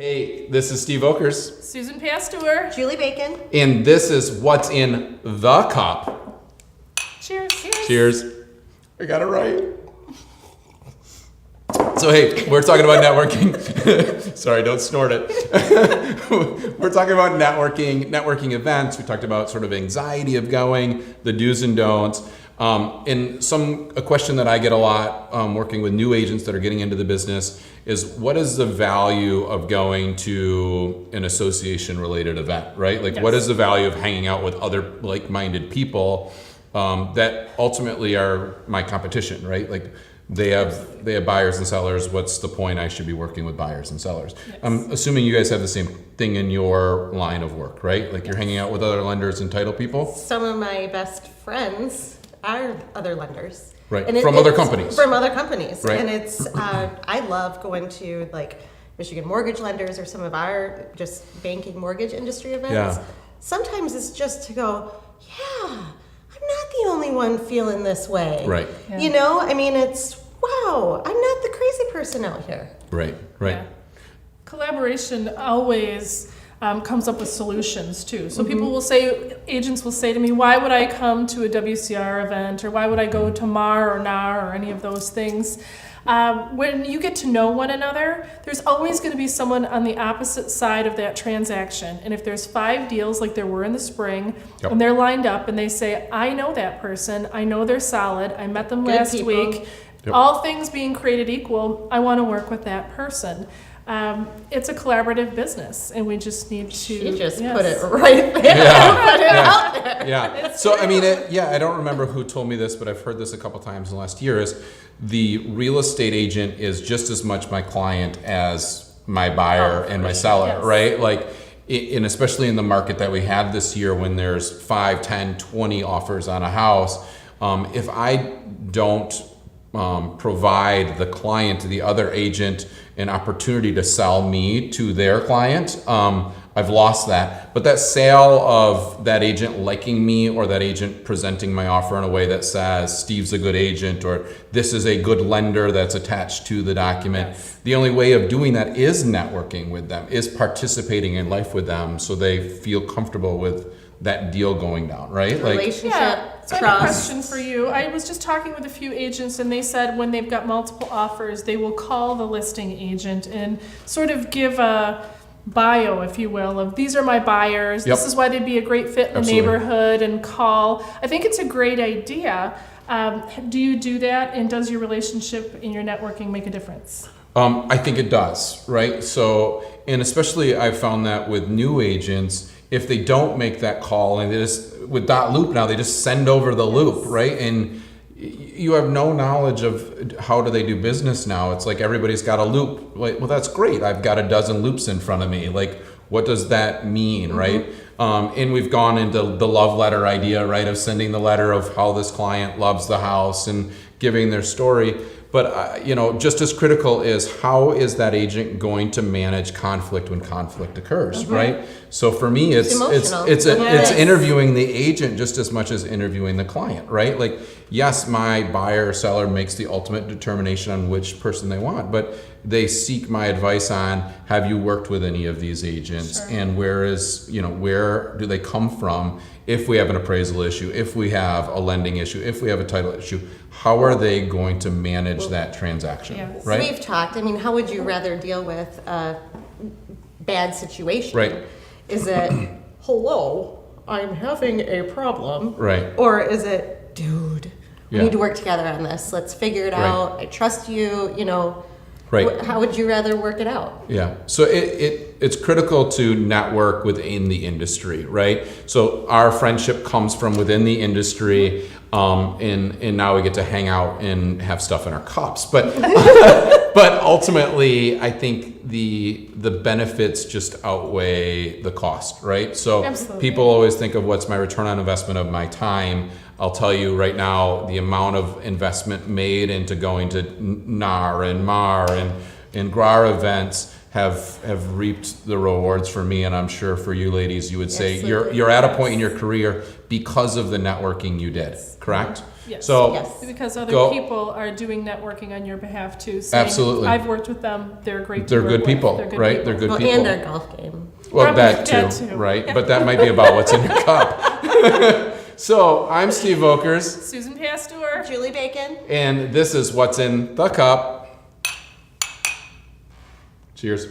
Hey, this is Steve Oakers. Susan Pasteur. Julie Bacon. And this is What's in the Cup. Cheers. Cheers. I got it right. So hey, we're talking about networking. Sorry, don't snort it. We're talking about networking events. We talked about sort of anxiety of going, the do's and don'ts. And a question that I get a lot working with new agents that are getting into the business is, what is the value of going to an association-related event, right? Like, Yes. What is the value of hanging out with other like-minded people that ultimately are my competition, right? Like, they have buyers and sellers. What's the point I should be working with buyers and sellers? Yes. I'm assuming you guys have the same thing in your line of work, right? Like, you're hanging out with other lenders and title people? Some of my best friends are other lenders. Right. And From other companies. From other companies. Right. And it's, I love going to like Michigan Mortgage Lenders or some of our just banking mortgage industry events. Yeah. Sometimes it's just to go, yeah, I'm not the only one feeling this way. Right. Yeah. You know, I mean, it's, wow, I'm not the crazy person out here. Right. Yeah. Collaboration always comes up with solutions too. So agents will say to me, why would I come to a WCR event, or why would I go to MAR or NAR or any of those things? When you get to know one another, there's always going to be someone on the opposite side of that transaction. And if there's 5 deals like there were in the spring, Yep. and they're lined up and they say, I know that person, I know they're solid, I met them Good last people. week, Yep. all things being created equal, I want to work with that person. It's a collaborative business, and we just need to. You just yes. put it right there. Yeah. Put it out there. Yeah. So, I mean, I don't remember who told me this, but I've heard this a couple times in the last year, is the real estate agent is just as much my client as my buyer and my seller, Yes. right? Like, and especially in the market that we had this year, when there's 5, 10, 20 offers on a house, if I don't provide the client, the other agent, an opportunity to sell me to their client, I've lost that. But that sale of that agent liking me, or that agent presenting my offer in a way that says Steve's a good agent, or this is a good lender that's attached to the document. Yes. The only way of doing that is networking with them, is participating in life with them, so they feel comfortable with that deal going down, right? Relationship, Yeah, so I have a trust. question for you. I was just talking with a few agents, and they said when they've got multiple offers, they will call the listing agent and sort of give a bio, if you will, of these are my buyers, Yep. this is why they'd be a great fit in the Absolutely. neighborhood, and call. I think it's a great idea. Do you do that, and does your relationship in your networking make a difference? I think it does, right? So, and especially I've found that with new agents, if they don't make that call, and they just, with .loop now, they just send over the loop, right? And you have no knowledge of how do they do business now. It's like everybody's got a loop. Like, well, that's great. I've got a dozen loops in front of me. Like, what does that mean, right? And we've gone into the love letter idea, right, of sending the letter of how this client loves the house and giving their story. But just as critical is, how is that agent going to manage conflict when conflict occurs, right? So for me, it's emotional. it's interviewing the agent just as much as interviewing the client, right? Like, yes, my buyer or seller makes the ultimate determination on which person they want, but they seek my advice on, have you worked with any of these agents? Sure. And where do they come from? If we have an appraisal issue, if we have a lending issue, if we have a title issue, how are they going to manage that transaction, Yes. right? We've talked, I mean, how would you rather deal with a bad situation? Right. Is it, hello, I'm having a problem? Right. Or is it, dude, we Yeah. need to work together on this. Let's figure it Right. out. I trust you, Right. How would you rather work it out? Yeah. So it's critical to network within the industry, right? So our friendship comes from within the industry, and now we get to hang out and have stuff in our cups. But but ultimately, I think the benefits just outweigh the cost, right? So Absolutely. people always think of, what's my return on investment of my time? I'll tell you right now, the amount of investment made into going to NAR and MAR and GRAR events have reaped the rewards for me, and I'm sure for you ladies, you would say Yes, you're at a point in your career because of the networking you did, correct? Yes. So Yes. Because other Go. people are doing networking on your behalf too. Saying, Absolutely. I've worked with them. They're great. to they're work good with. people, They're good right? people. They're good Well, people. and their golf game. Well, Probably that that too, too. right? But that might be about what's in your cup. So I'm Steve Vokers, Susan Pasteur. Julie Bacon. and this is What's in the Cup. Cheers.